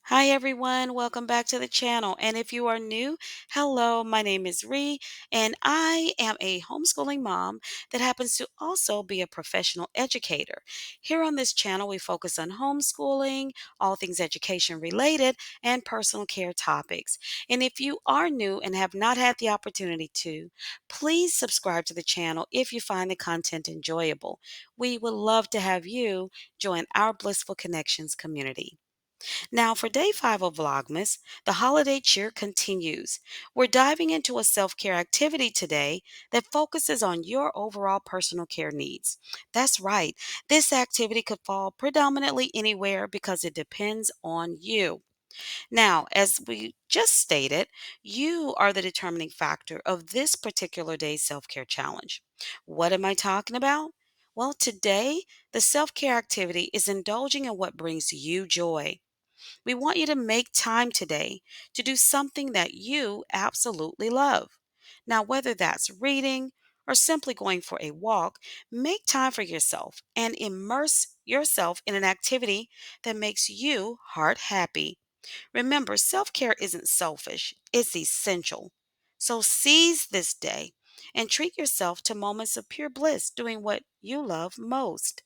Hi everyone, welcome back to the channel. And if you are new, hello, my name is Ree, and I am a homeschooling mom that happens to also be a professional educator. Here on this channel, we focus on homeschooling, all things education related, and personal care topics. And if you are new and have not had the opportunity to, please subscribe to the channel if you find the content enjoyable. We would love to have you join our Blissful Connections community. Now, for day 5 of Vlogmas, the holiday cheer continues. We're diving into a self care activity today that focuses on your overall personal care needs. That's right, this activity could fall predominantly anywhere because it depends on you. Now, as we just stated, you are the determining factor of this particular day's self care challenge. What am I talking about? Well, today, the self care activity is indulging in what brings you joy. We want you to make time today to do something that you absolutely love. Now, whether that's reading or simply going for a walk, make time for yourself and immerse yourself in an activity that makes you heart happy. Remember, self care isn't selfish, it's essential. So seize this day and treat yourself to moments of pure bliss doing what you love most.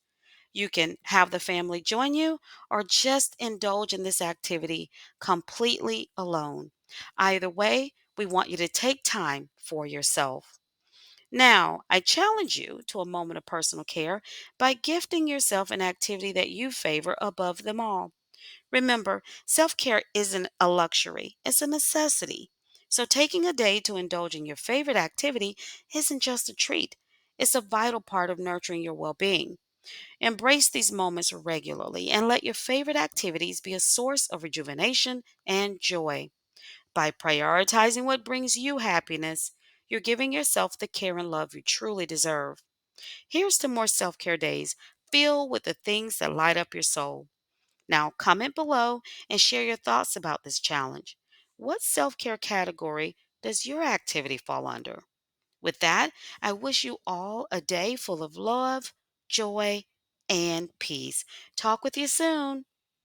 You can have the family join you or just indulge in this activity completely alone. Either way, we want you to take time for yourself. Now, I challenge you to a moment of personal care by gifting yourself an activity that you favor above them all. Remember, self care isn't a luxury, it's a necessity. So, taking a day to indulge in your favorite activity isn't just a treat, it's a vital part of nurturing your well being. Embrace these moments regularly and let your favorite activities be a source of rejuvenation and joy. By prioritizing what brings you happiness, you're giving yourself the care and love you truly deserve. Here's to more self care days filled with the things that light up your soul. Now, comment below and share your thoughts about this challenge. What self care category does your activity fall under? With that, I wish you all a day full of love, joy, and peace. Talk with you soon.